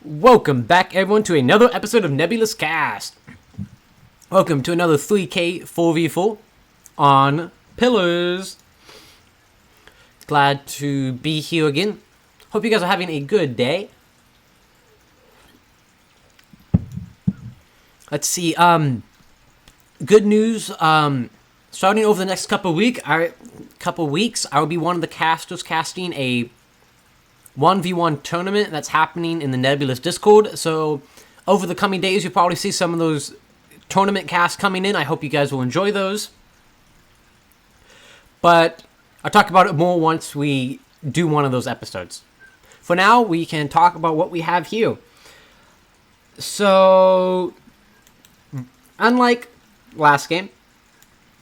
Welcome back, everyone, to another episode of Nebulous Cast. Welcome to another 3K 4v4 on Pillars. Glad to be here again. Hope you guys are having a good day. Let's see. Good news. Starting over the next couple weeks, I will be one of the casters casting a 1v1 tournament that's happening in the Nebulous Discord. So over the coming days, you'll probably see some of those tournament casts coming in. I hope you guys will enjoy those. But I'll talk about it more once we do one of those episodes. For now, we can talk about what we have here. So, unlike last game,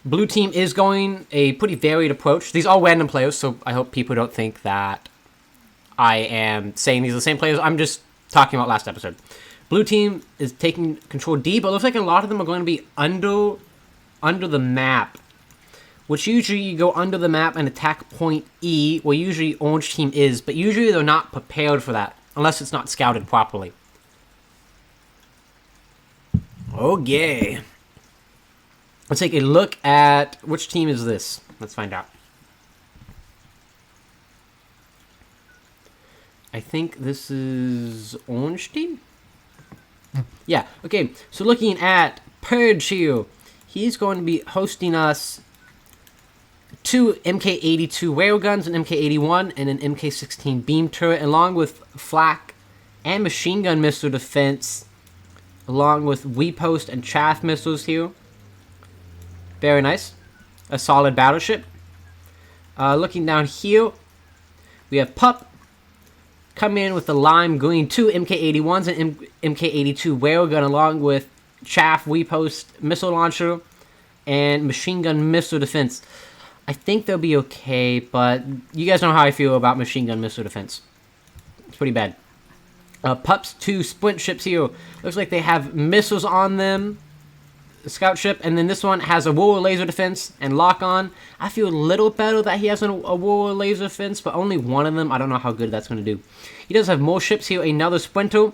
blue team is going a pretty varied approach. These are all random players, so I hope people don't think that I am saying these are the same players. I'm just talking about last episode. Blue team is taking control D, but it looks like a lot of them are going to be under the map, which usually you go under the map and attack point E, where usually orange team is, but usually they're not prepared for that, unless it's not scouted properly. Okay. Let's take a look at which team is this. Let's find out. I think this is orange team? Yeah, okay. So looking at Purge here, he's going to be hosting us two MK82 railguns, an MK81, and an MK16 beam turret, along with flak and machine gun missile defense, along with repost and chaff missiles here. Very nice. A solid battleship. Looking down here, we have Pup coming in with the lime green, two MK81s and MK82 railgun, along with chaff, repost, missile launcher, and machine gun missile defense. I think they'll be okay, but you guys know how I feel about machine gun missile defense. It's pretty bad. Pup's two sprint ships here. Looks like they have missiles on them. Scout ship, and then this one has a Aurora laser defense and lock on. I feel a little better that he has an Aurora laser defense, but only one of them. I don't know how good that's going to do. He does have more ships here. Another Sprinter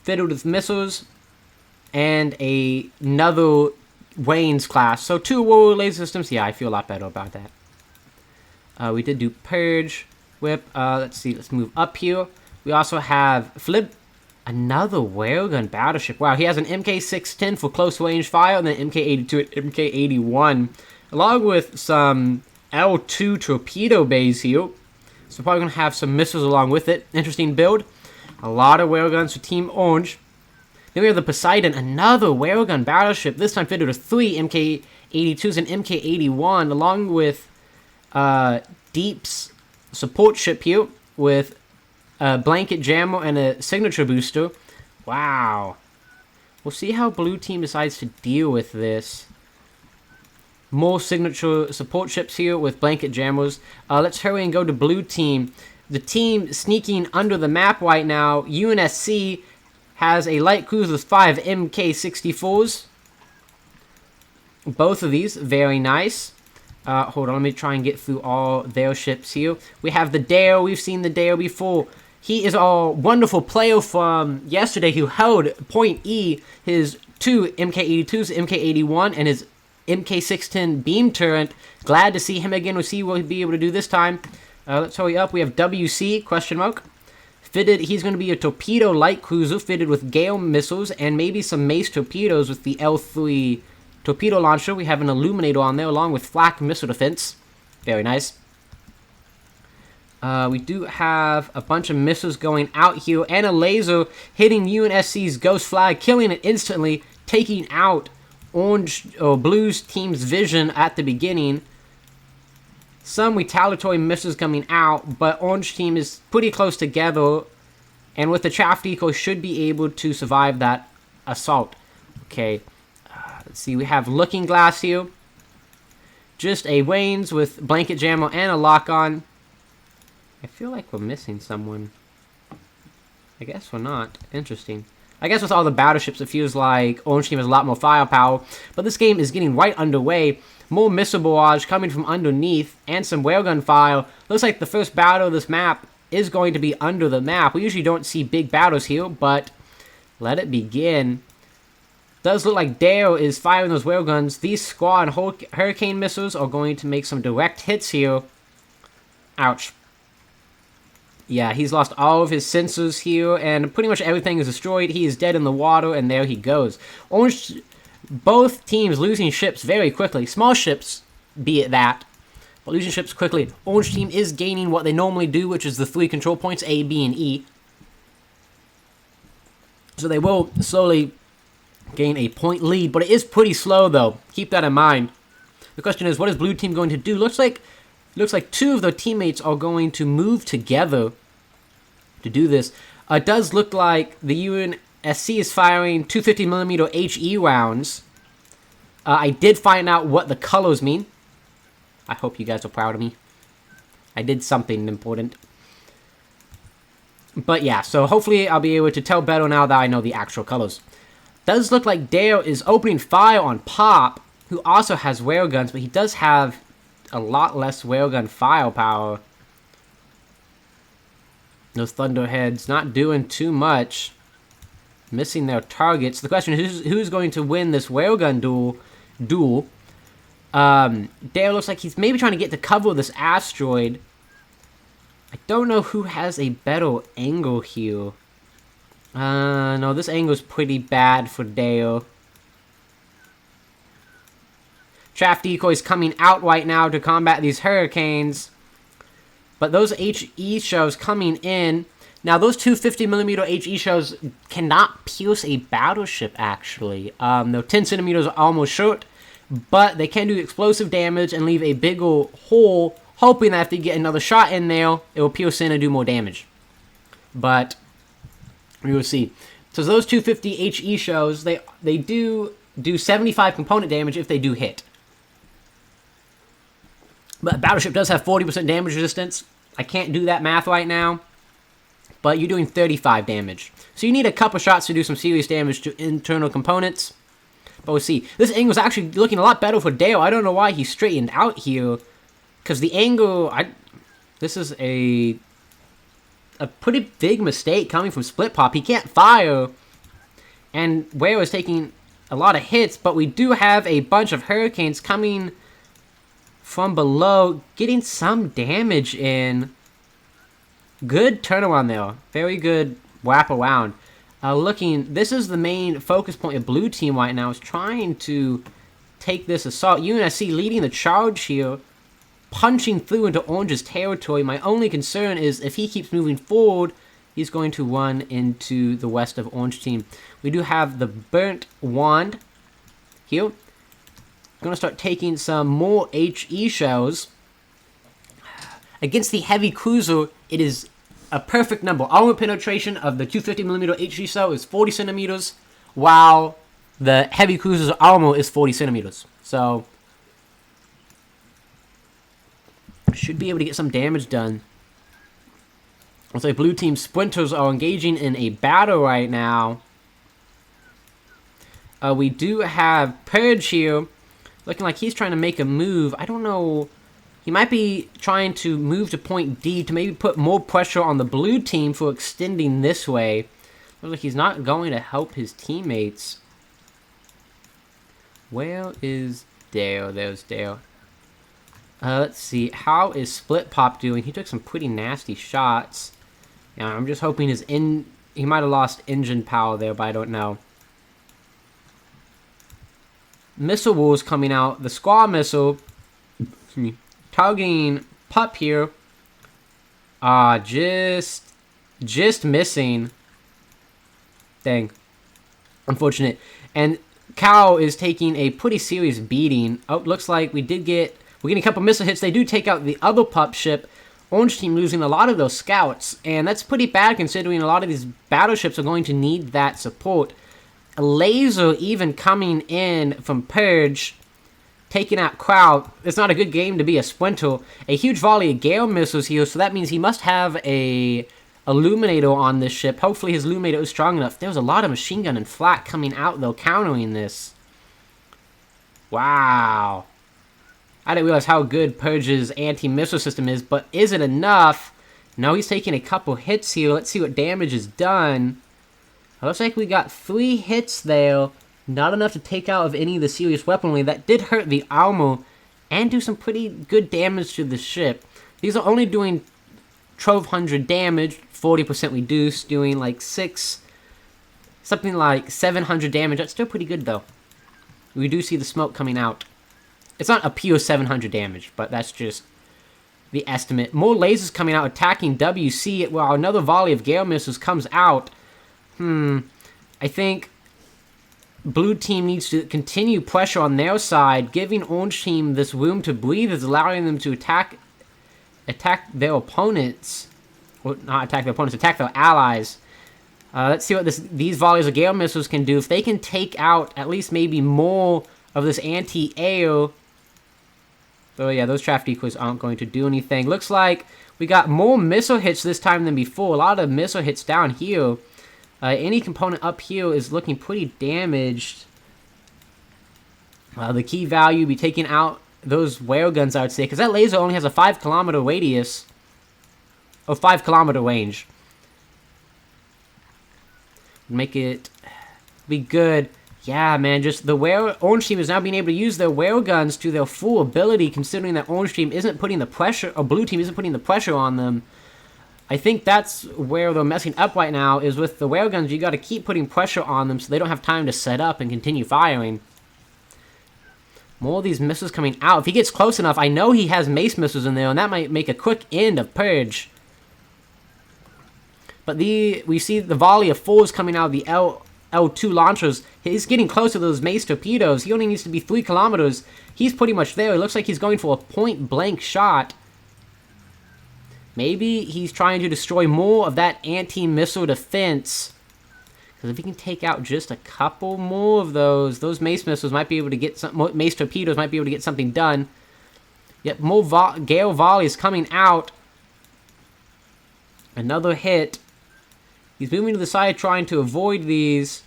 fitted with missiles and another Wayne's class. So two Aurora laser systems. Yeah, I feel a lot better about that. We did do Purge, Whip. Let's see. Let's move up here. We also have Flip. Another railgun battleship. Wow, he has an MK610 for close range fire, and then MK82 and MK81, along with some L2 torpedo bays here. So probably going to have some missiles along with it. Interesting build. A lot of railguns for Team Orange. Then we have the Poseidon, another railgun battleship, this time fitted with three MK82s and MK81, along with Deep's support ship here with a blanket jammer and a signature booster. Wow. We'll see how blue team decides to deal with this. More signature support ships here with blanket jammers. Let's hurry and go to blue team. The team sneaking under the map right now, UNSC, has a light cruiser with 5 MK64s. Both of these, very nice. Hold on, let me try and get through all their ships here. We have the Dare. We've seen the Dare before. He is a wonderful player from yesterday who held point E, his two MK82s, MK81, and his MK610 beam turret. Glad to see him again. We'll see what he'll be able to do this time. Let's hurry up. We have WC, question mark. Fitted, he's going to be a torpedo light cruiser fitted with Gale missiles and maybe some Mace torpedoes with the L3 torpedo launcher. We have an Illuminator on there along with flak missile defense. Very nice. We do have a bunch of missiles going out here and a laser hitting UNSC's Ghost Flag, killing it instantly, taking out Orange or Blue's team's vision at the beginning. Some retaliatory missiles coming out, but Orange team is pretty close together, and with the chaff decoy should be able to survive that assault. Okay, let's see. We have Looking Glass here. Just a Wayne's with blanket jammer and a lock on. I feel like we're missing someone. I guess we're not. Interesting. I guess with all the battleships, it feels like Orange Team has a lot more firepower. But this game is getting right underway. More missile barrage coming from underneath, and some railgun fire. Looks like the first battle of this map is going to be under the map. We usually don't see big battles here, but let it begin. Does look like Dale is firing those railguns. These squad hurricane missiles are going to make some direct hits here. Ouch. Yeah, he's lost all of his sensors here, and pretty much everything is destroyed. He is dead in the water, and there he goes. Both teams losing ships very quickly. Small ships, be it that, but losing ships quickly. Orange team is gaining what they normally do, which is the 3 control points, A, B, and E. So they will slowly gain a point lead, but it is pretty slow, though. Keep that in mind. The question is, what is blue team going to do? Looks like 2 of their teammates are going to move together to do this. It does look like the UNSC is firing 250mm HE rounds. I did find out what the colors mean. I hope you guys are proud of me. I did something important. But yeah, so hopefully I'll be able to tell better now that I know the actual colors. Does look like Dale is opening fire on Pop, who also has railguns, but he does have a lot less railgun firepower. Those Thunderheads not doing too much. Missing their targets. The question is, who's going to win this railgun duel? Dale looks like he's maybe trying to get to cover this asteroid. I don't know who has a better angle here. No, this angle's pretty bad for Dale. Chaff decoys coming out right now to combat these hurricanes. But those HE shells coming in. Now, those 250mm HE shells cannot pierce a battleship, actually. They're 10 centimeters almost short. But they can do explosive damage and leave a bigger hole, hoping that if they get another shot in there, it will pierce in and do more damage. But we will see. So those 250 HE shells, they do 75 component damage if they do hit. But Battleship does have 40% damage resistance. I can't do that math right now. But you're doing 35 damage. So you need a couple shots to do some serious damage to internal components. But we'll see. This angle is actually looking a lot better for Dale. I don't know why he straightened out here. Because the angle... This is a pretty big mistake coming from Split Pop. He can't fire. And Whale is taking a lot of hits. But we do have a bunch of hurricanes coming from below, getting some damage in. Good turnaround there. Very good wrap around. This is the main focus point of blue team right now, is trying to take this assault. UNSC leading the charge here, punching through into Orange's territory. My only concern is if he keeps moving forward, he's going to run into the west of Orange team. We do have the Burnt Wand here. Going to start taking some more HE shells. Against the heavy cruiser, it is a perfect number. Armor penetration of the 250mm HE shell is 40 centimeters, while the heavy cruiser's armor is 40 centimeters. So, should be able to get some damage done. Looks like blue team sprinters are engaging in a battle right now. We do have Purge here, looking like he's trying to make a move. I don't know. He might be trying to move to point D to maybe put more pressure on the blue team for extending this way. Looks like he's not going to help his teammates. Where is Dale? There's Dale. Let's see. How is Split Pop doing? He took some pretty nasty shots. Yeah, I'm just hoping he might have lost engine power there, but I don't know. Missile Wars coming out. The Squall Missile, targeting Pup here. Just missing. Dang. Unfortunate. And Cow is taking a pretty serious beating. Oh, looks like we're getting a couple missile hits. They do take out the other Pup ship. Orange team losing a lot of those scouts. And that's pretty bad considering a lot of these battleships are going to need that support. A laser even coming in from Purge, taking out Crowd. It's not a good game to be a sprinter. A huge volley of Gale missiles here, so that means he must have a Illuminator on this ship. Hopefully his Illuminator is strong enough. There was a lot of machine gun and flak coming out, though, countering this. Wow. I didn't realize how good Purge's anti-missile system is, but is it enough Now he's taking a couple hits here. Let's see what damage is done. It looks like we got 3 hits there. Not enough to take out of any of the serious weaponry. That did hurt the armor and do some pretty good damage to the ship. These are only doing 1200 damage, 40% reduced, doing like something like 700 damage. That's still pretty good though. We do see the smoke coming out. It's not a pure 700 damage, but that's just the estimate. More lasers coming out attacking WC while another volley of Gale missiles comes out. I think blue team needs to continue pressure on their side. Giving orange team this room to breathe is allowing them to attack their opponents. Or not attack their opponents, attack their allies. Let's see what these volleys of Gale missiles can do. If they can take out at least maybe more of this anti-air. So yeah, those traffic decoys aren't going to do anything. Looks like we got more missile hits this time than before. A lot of missile hits down here. Any component up here is looking pretty damaged. The key value be taking out those railguns, I would say, because that laser only has a 5-kilometer radius. Or 5-kilometer range. Make it be good. Yeah, man, just the orange team is now being able to use their railguns to their full ability, considering that orange team isn't putting the pressure, or blue team isn't putting the pressure on them. I think that's where they're messing up right now, is with the railguns. You got to keep putting pressure on them so they don't have time to set up and continue firing. More of these missiles coming out. If he gets close enough, I know he has mace missiles in there, and that might make a quick end of Purge. But we see the volley of 4s coming out of the L2 launchers. He's getting close to those mace torpedoes. He only needs to be 3 kilometers. He's pretty much there. It looks like he's going for a point-blank shot. Maybe he's trying to destroy more of that anti-missile defense. Because if he can take out just a couple more of those mace missiles might be able to get some mace torpedoes might be able to get something done. Yep, more Gale volleys coming out. Another hit. He's moving to the side trying to avoid these.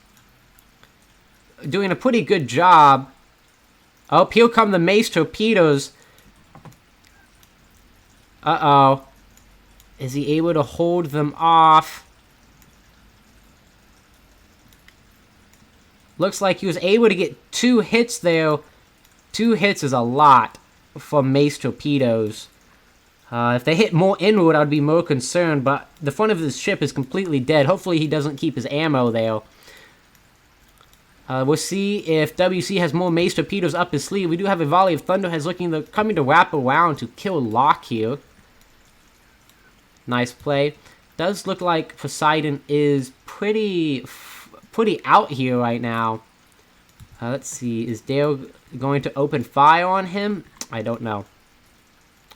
Doing a pretty good job. Oh, here come the mace torpedoes. Uh-oh. Is he able to hold them off? Looks like he was able to get 2 hits there. 2 hits is a lot for mace torpedoes. If they hit more inward, I'd be more concerned, but the front of his ship is completely dead. Hopefully he doesn't keep his ammo there. We'll see if WC has more mace torpedoes up his sleeve. We do have a volley of Thunderheads coming to wrap around to kill Locke here. Nice play. Does look like Poseidon is pretty out here right now. Let's see. Is Dale going to open fire on him? I don't know.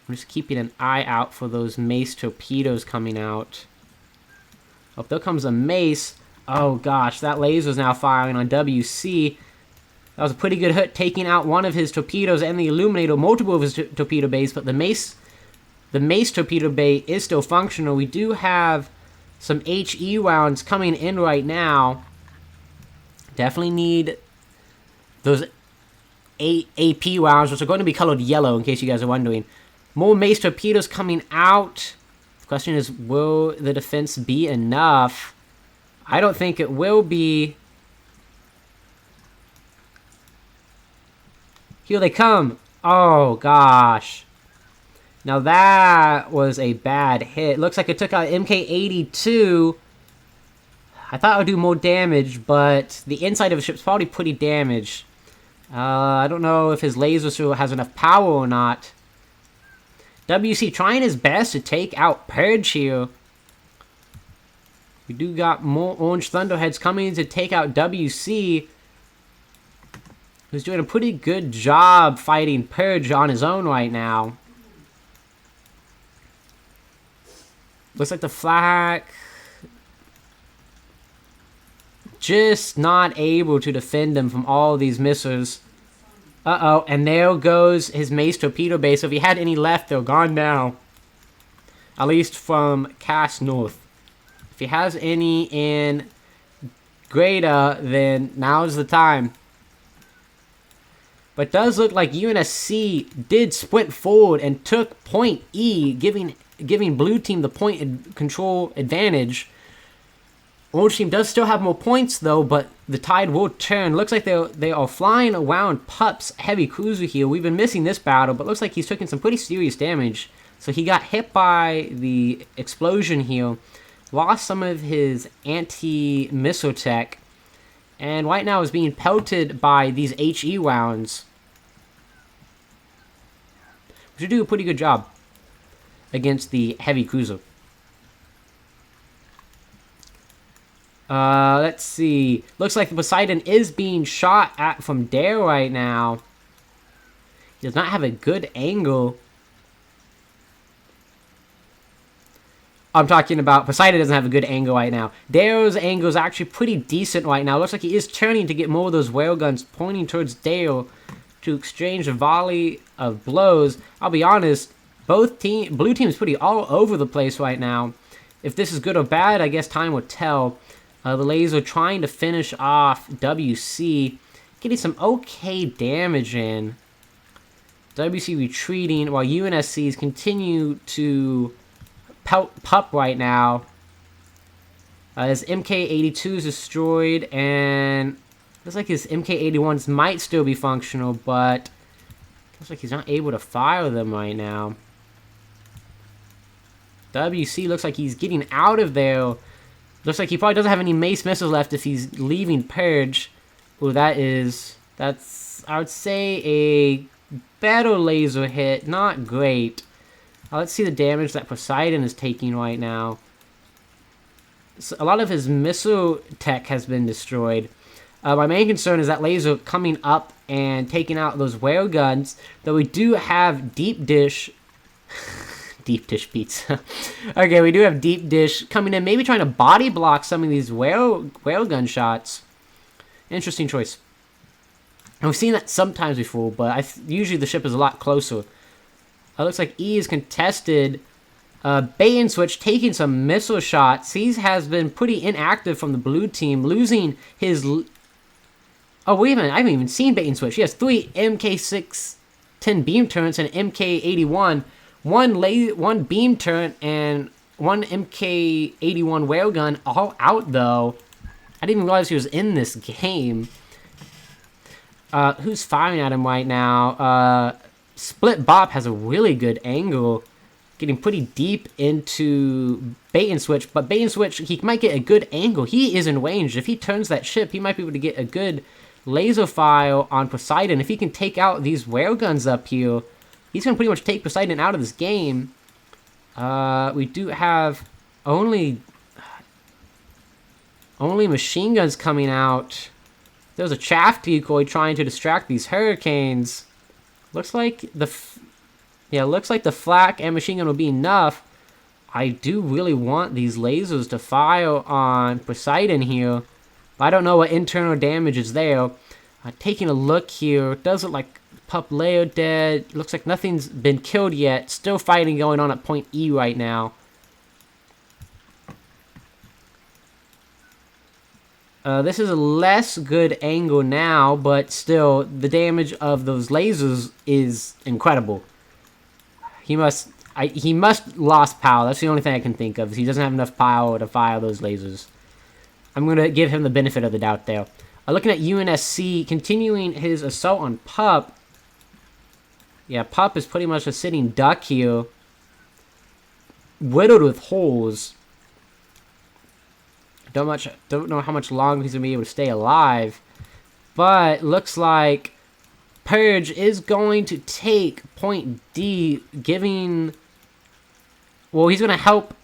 I'm just keeping an eye out for those mace torpedoes coming out. Oh, there comes a mace. Oh gosh, that laser is now firing on WC. That was a pretty good hit, taking out one of his torpedoes and the Illuminator, multiple of his torpedo bays, but the mace torpedo bay is still functional. We do have some HE rounds coming in right now. Definitely need those AP rounds, which are going to be colored yellow, in case you guys are wondering. More mace torpedoes coming out. The question is, will the defense be enough? I don't think it will be. Here they come. Oh, gosh. Now that was a bad hit. Looks like it took out MK82. I thought it would do more damage, but the inside of the ship's probably pretty damaged. I don't know if his laser still has enough power or not. WC trying his best to take out Purge here. We do got more Orange Thunderheads coming to take out WC, who's doing a pretty good job fighting Purge on his own right now. Looks like the flak just not able to defend him from all these missiles. Uh-oh, and there goes his mace torpedo base. So if he had any left, they're gone now. At least from Cass North. If he has any in Greta, then now's the time. But it does look like UNSC did sprint forward and took point E, giving giving blue team the control advantage. Orange team does still have more points though, but the tide will turn. Looks like they are flying around Pup's heavy cruiser here. We've been missing this battle, but looks like he's taking some pretty serious damage. So he got hit by the explosion here, lost some of his anti-missile tech, and right now is being pelted by these HE rounds. We should do a pretty good job against the heavy cruiser. Let's see. Looks like Poseidon is being shot at from there right now. He does not have a good angle. I'm talking about Poseidon doesn't have a good angle right now. Dare's angle is actually pretty decent right now. Looks like he is turning to get more of those railguns pointing towards Dare to exchange a volley of blows. I'll be honest, blue team is pretty all over the place right now. If this is good or bad, I guess time will tell. The laser trying to finish off WC, getting some okay damage in. WC retreating while UNSCs continue to pelt Pup right now. His MK82 is destroyed, and looks like his MK81s might still be functional, but looks like he's not able to fire them right now. WC looks like he's getting out of there. Looks like he probably doesn't have any mace missiles left if he's leaving Purge. Oh, that's, I would say, a better laser hit. Not great. Let's see the damage that Poseidon is taking right now. So a lot of his missile tech has been destroyed. My main concern is that laser coming up and taking out those railguns. Though we do have deep dish... Deep dish pizza. Okay, we do have deep dish coming in, maybe trying to body block some of these railgun shots. Interesting choice. And we've seen that sometimes before, but usually the ship is a lot closer. It looks like E is contested. Bait and switch taking some missile shots. He has been pretty inactive from the blue team, losing his... Oh, wait a minute. I haven't even seen bait and switch. He has 3 MK6-10 beam turrets and MK81. One beam turret and one MK81 railgun all out, though. I didn't even realize he was in this game. Who's firing at him right now? Split Bop has a really good angle. Getting pretty deep into Bait and Switch. But Bait and Switch, he might get a good angle. He is in range. If he turns that ship, he might be able to get a good laser fire on Poseidon. If he can take out these railguns up here, he's going to pretty much take Poseidon out of this game. We do have only machine guns coming out. There's a chaff decoy trying to distract these hurricanes. Looks like the flak and machine gun will be enough. I do really want these lasers to fire on Poseidon here, but I don't know what internal damage is there. Taking a look here, it does look like Pup Leo dead. Looks like nothing's been killed yet. Still fighting going on at point E right now. This is a less good angle now, but still, the damage of those lasers is incredible. He must lost power. That's the only thing I can think of. He doesn't have enough power to fire those lasers. I'm going to give him the benefit of the doubt there. Looking at UNSC, continuing his assault on Pup. Yeah, Pup is pretty much a sitting duck here. Riddled with holes. Don't know how much longer he's going to be able to stay alive. But looks like Purge is going to take point D, giving... Well, he's going to help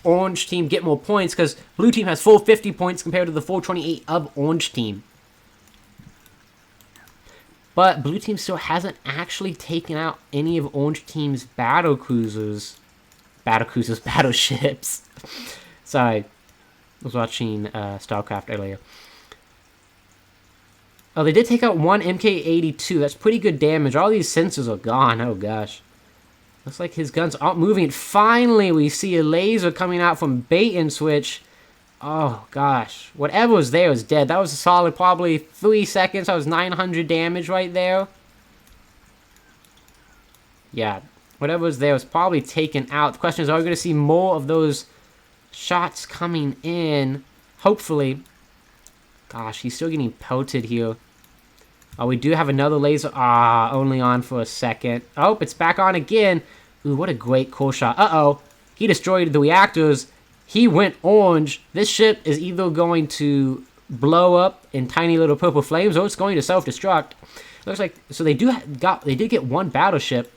Orange Team get more points, because Blue Team has full 50 points compared to the full 28 of Orange Team. But Blue Team still hasn't actually taken out any of Orange Team's battleships. Sorry. I was watching StarCraft earlier. Oh, they did take out one MK82. That's pretty good damage. All these sensors are gone. Oh, gosh. Looks like his guns aren't moving. Finally, we see a laser coming out from Bait and Switch. Oh, gosh. Whatever was there was dead. That was a solid probably 3 seconds. That was 900 damage right there. Yeah. Whatever was there was probably taken out. The question is, are we going to see more of those shots coming in? Hopefully. Gosh, he's still getting pelted here. Oh, we do have another laser. Ah, only on for a second. Oh, it's back on again. Ooh, what a great core shot. Uh-oh. He destroyed the reactors. He went orange. This ship is either going to blow up in tiny little purple flames or it's going to self-destruct. Looks like... So they did get one battleship.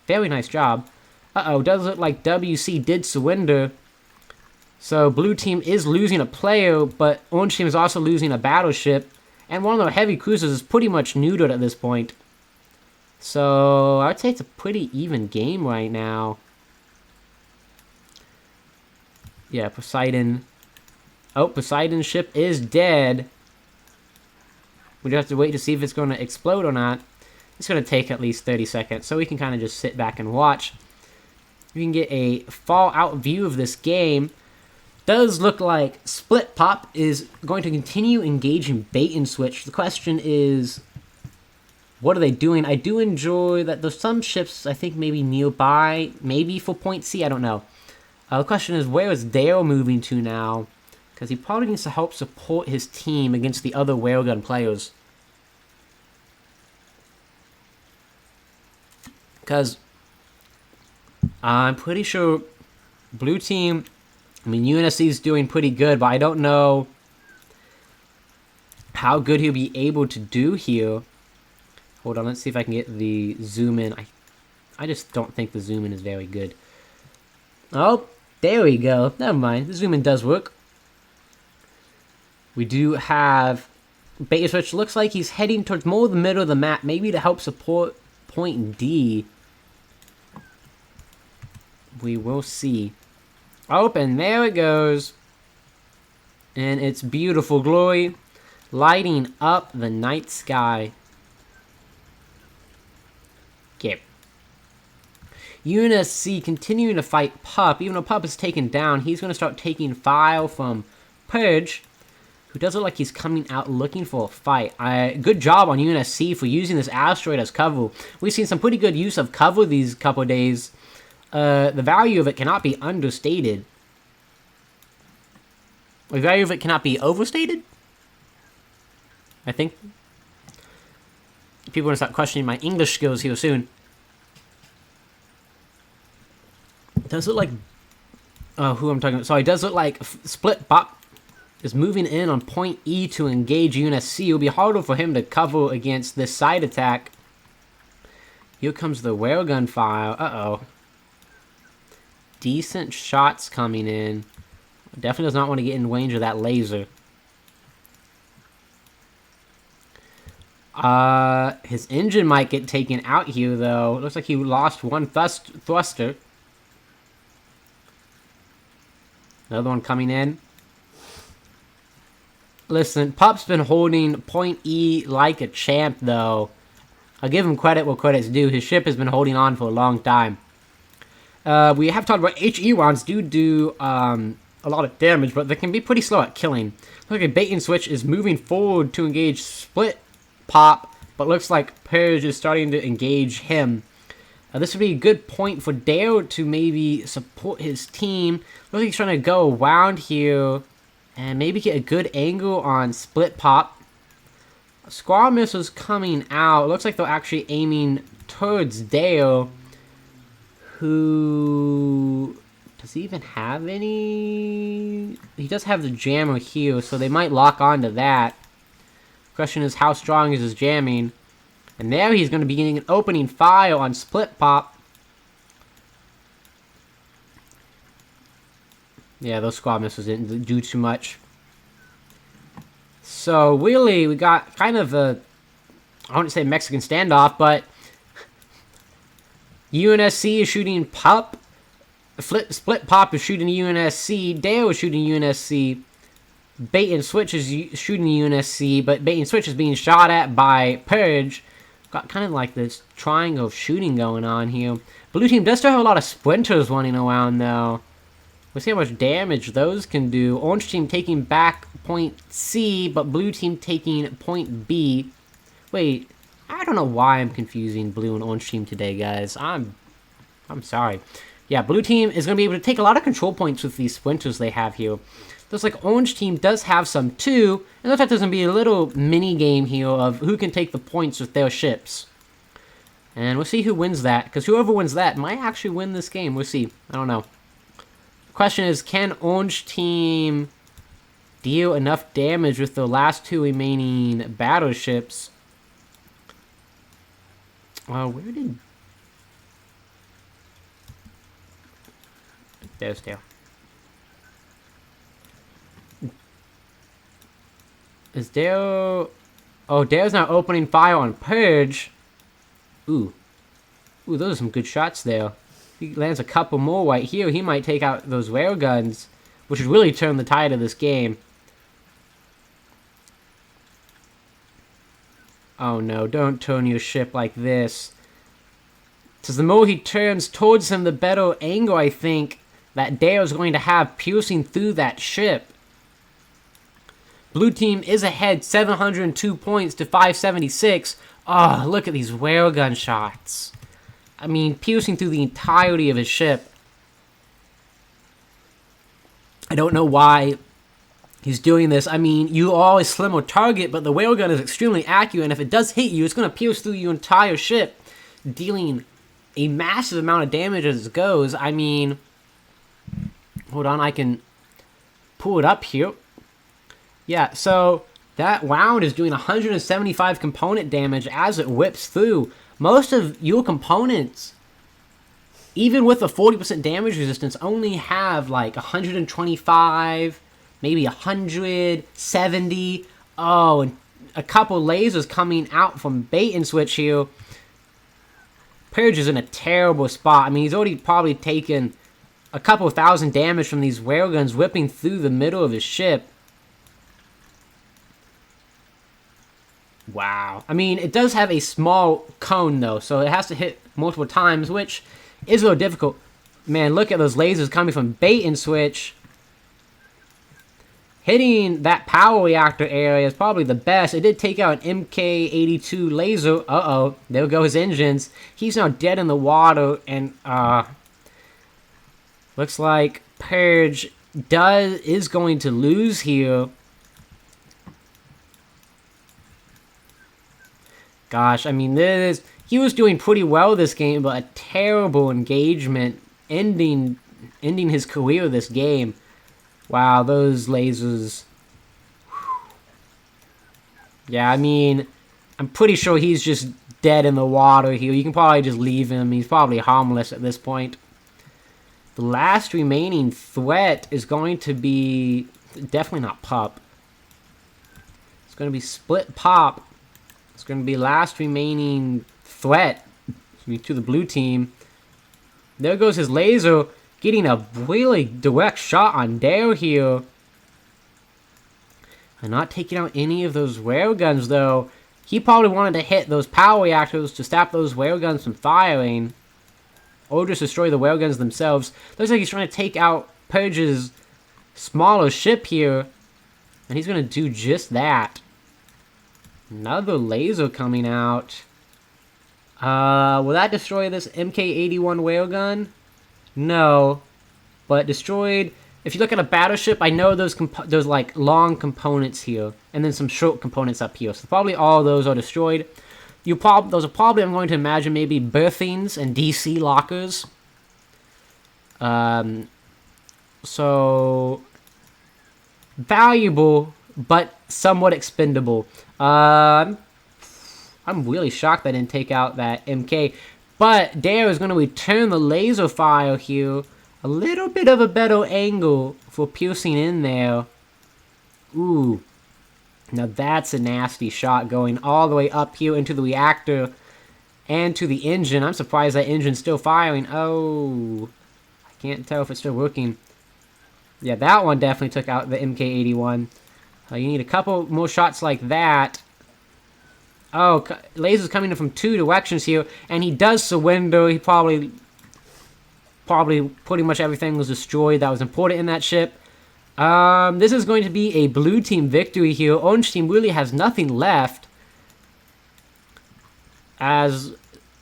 Very nice job. Uh-oh, does look like WC did surrender. So blue team is losing a player, but orange team is also losing a battleship. And one of their heavy cruisers is pretty much neutered at this point. So I would say it's a pretty even game right now. Yeah, Poseidon. Oh, Poseidon's ship is dead. We do have to wait to see if it's going to explode or not. It's going to take at least 30 seconds, so we can kind of just sit back and watch. We can get a fallout view of this game. Does look like Split Pop is going to continue engaging bait and switch. The question is, what are they doing? I do enjoy that there's some ships, I think, maybe nearby, maybe for point C, I don't know. The question is, where is Dale moving to now? Because he probably needs to help support his team against the other railgun players. Because I'm pretty sure blue team... I mean, UNSC is doing pretty good, but I don't know how good he'll be able to do here. Hold on, let's see if I can get the zoom in. I just don't think the zoom in is very good. Oh, there we go. Never mind, the zoom in does work. We do have bait switch. Looks like he's heading towards more the middle of the map, maybe to help support point D. We will see. Oh, and there it goes. And it's beautiful glory, lighting up the night sky. Okay. UNSC continuing to fight Pup. Even though Pup is taken down, he's going to start taking fire from Purge, who does look like he's coming out looking for a fight. Good job on UNSC for using this asteroid as cover. We've seen some pretty good use of cover these couple days. The value of it cannot be understated. The value of it cannot be overstated? I think. People are going to start questioning my English skills here soon. It does look like... Oh, who I'm talking about. Sorry, it does look like Split Pop is moving in on point E to engage UNSC. It will be harder for him to cover against this side attack. Here comes the railgun fire. Uh-oh. Decent shots coming in. Definitely does not want to get in range of that laser. His engine might get taken out here, though. It looks like he lost one thruster. Another one coming in. Listen, Pup's been holding point E like a champ, though. I'll give him credit where credit's due. His ship has been holding on for a long time. We have talked about HE rounds do a lot of damage, but they can be pretty slow at killing. Looks like Bait and Switch is moving forward to engage Split Pop, but looks like Purge is starting to engage him. This would be a good point for Dale to maybe support his team. Looks like he's trying to go around here and maybe get a good angle on Split Pop. Squad missiles coming out. It looks like they're actually aiming towards Dale, who... Does he even have any? He does have the jammer here, so they might lock onto that. Question is, how strong is his jamming? And there he's going to be getting an opening fire on Split Pop. Yeah, those squad missiles didn't do too much. So, really, we got kind of a... I wouldn't say Mexican standoff, but... UNSC is shooting Pup. Split Pop is shooting UNSC. Dale is shooting UNSC. Bait and Switch is shooting UNSC, but Bait and Switch is being shot at by Purge. Got kind of like this triangle of shooting going on here. Blue team does still have a lot of sprinters running around, though. We'll see how much damage those can do. Orange team taking back point C, but blue team taking point B. Wait, I don't know why I'm confusing blue and orange team today, guys. I'm I'm sorry. Yeah, blue team is going to be able to take a lot of control points with these splinters they have here. Looks like orange team does have some too. And looks like there's going to be a little mini game here of who can take the points with their ships. And we'll see who wins that, because whoever wins that might actually win this game. We'll see. I don't know. The question is, can orange team deal enough damage with the last two remaining battleships? Where did... There's Dale. Is Dale... Oh, Dale's now opening fire on Purge. Ooh. Ooh, those are some good shots there. If he lands a couple more right here, he might take out those railguns, which would really turn the tide of this game. Oh no, don't turn your ship like this. Because the more he turns towards him, the better angle, I think, that Dale's going to have piercing through that ship. Blue team is ahead 702 points to 576. Oh, look at these railgun shots. I mean, piercing through the entirety of his ship. I don't know why he's doing this. I mean, you always slim or target, but the railgun is extremely accurate, and if it does hit you, it's going to pierce through your entire ship, dealing a massive amount of damage as it goes. I mean, hold on, I can pull it up here. Yeah, so that round is doing 175 component damage as it whips through. Most of your components, even with a 40% damage resistance, only have like 125, maybe 170. Oh, and a couple lasers coming out from bait and switch here. Purge is in a terrible spot. I mean, he's already probably taken a couple thousand damage from these railguns whipping through the middle of his ship. Wow. I mean, it does have a small cone, though, so it has to hit multiple times, which is a little difficult. Man, look at those lasers coming from bait and switch. Hitting that power reactor area is probably the best. It did take out an MK82 laser. Uh-oh. There go his engines. He's now dead in the water, and, looks like Purge is going to lose here. Gosh, I mean, he was doing pretty well this game, but a terrible engagement ending his career this game. Wow, those lasers. Yeah, I mean, I'm pretty sure he's just dead in the water here. You can probably just leave him. He's probably harmless at this point. The last remaining threat is going to be definitely not Pup. It's going to be Split Pop. It's going to be last remaining threat to the blue team. There goes his laser, getting a really direct shot on Dale here. And not taking out any of those railguns, though. He probably wanted to hit those power reactors to stop those railguns from firing. Or just destroy the railguns themselves. Looks like he's trying to take out Purge's smaller ship here. And he's going to do just that. Another laser coming out. Will that destroy this MK81 railgun? No. But destroyed... If you look at a battleship, I know those like long components here. And then some short components up here. So probably all those are destroyed. Those are probably, I'm going to imagine, maybe berthings and DC lockers. So... valuable, but somewhat expendable. I'm really shocked I didn't take out that MK. But Dare is going to return the laser fire here. A little bit of a better angle for piercing in there. Ooh. Now that's a nasty shot going all the way up here into the reactor and to the engine. I'm surprised that engine's still firing. Oh. I can't tell if it's still working. Yeah, that one definitely took out the MK81. You need a couple more shots like that. Oh, lasers coming in from two directions here, and he does surrender. He probably pretty much everything was destroyed that was important in that ship. This is going to be a blue team victory here. Orange team really has nothing left, as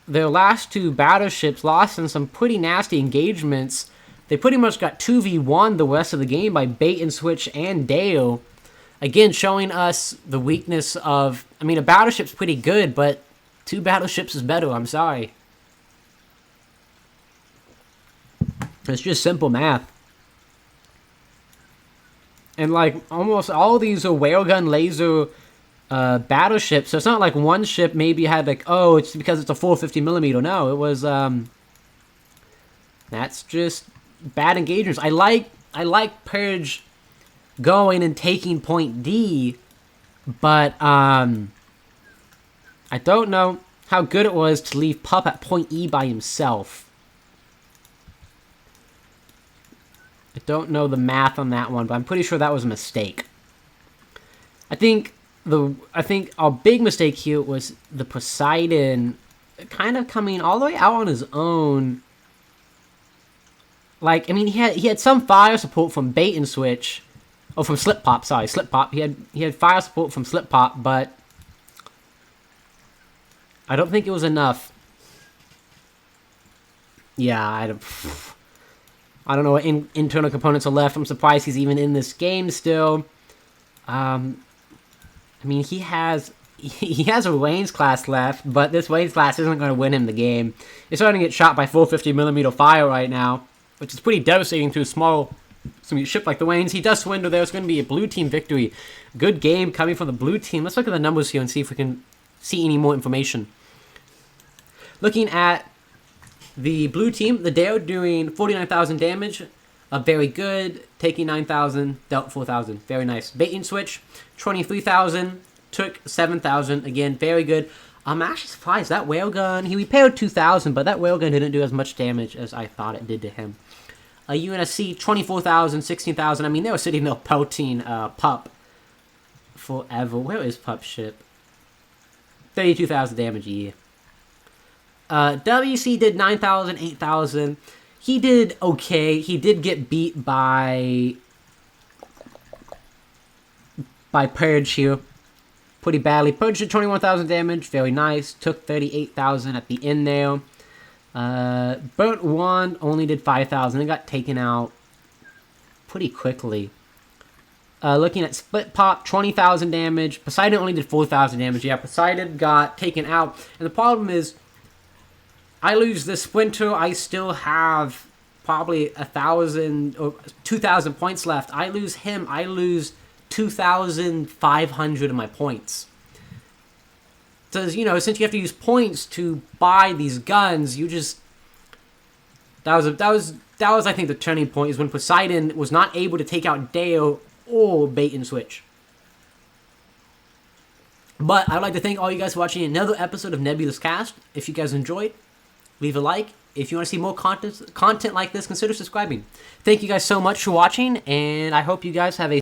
their last 2 battleships lost in some pretty nasty engagements. They pretty much got 2v1 the rest of the game by Bait and Switch and Dale. Again, showing us the weakness of... I mean, a battleship's pretty good, but 2 battleships is better. I'm sorry. It's just simple math. And, like, almost all of these are railgun laser battleships. So it's not like one ship maybe had, like, oh, it's because it's a 450mm. No, it was, that's just bad engagements. I like Purge going and taking point D, but, I don't know how good it was to leave Pup at point E by himself. I don't know the math on that one, but I'm pretty sure that was a mistake. I think our big mistake here was the Poseidon kind of coming all the way out on his own. Like, I mean, he had some fire support from Bait and Switch, or from Slip Pop. Sorry, Slip Pop. He had fire support from Slip Pop, but I don't think it was enough. Yeah, I don't know what internal components are left. I'm surprised he's even in this game still. I mean, he has a Wayne's class left, but this Wayne's class isn't going to win him the game. He's starting to get shot by 450mm fire right now, which is pretty devastating to a small ship like the Wayne's. He does swindle there. It's going to be a blue team victory. Good game coming from the blue team. Let's look at the numbers here and see if we can see any more information. Looking at the blue team, the Dale doing 49,000 damage. Very good. Taking 9,000, dealt 4,000. Very nice. Bait and Switch, 23,000, took 7,000. Again, very good. I'm actually surprised. That whale gun, he repaired 2,000, but that whale gun didn't do as much damage as I thought it did to him. UNSC, 24,000, 16,000. I mean, they were sitting there pelting Pup forever. Where is Pup's ship? 32,000 damage a year. WC did 9,000, 8,000. He did okay. He did get beat by Purge here pretty badly. Purge did 21,000 damage. Very nice. Took 38,000 at the end there. Burnt 1 only did 5,000. It got taken out pretty quickly. Looking at Split Pop, 20,000 damage. Poseidon only did 4,000 damage. Yeah, Poseidon got taken out. And the problem is, I lose this Splinter, I still have probably 1,000 or 2,000 points left. I lose him, I lose 2,500 of my points. Because, you know, since you have to use points to buy these guns, you just... That was I think, the turning point, is when Poseidon was not able to take out Dale or Bait and Switch. But I'd like to thank all you guys for watching another episode of Nebulous Cast. If you guys enjoyed, leave a like. If you want to see more content like this, consider subscribing. Thank you guys so much for watching, and I hope you guys have a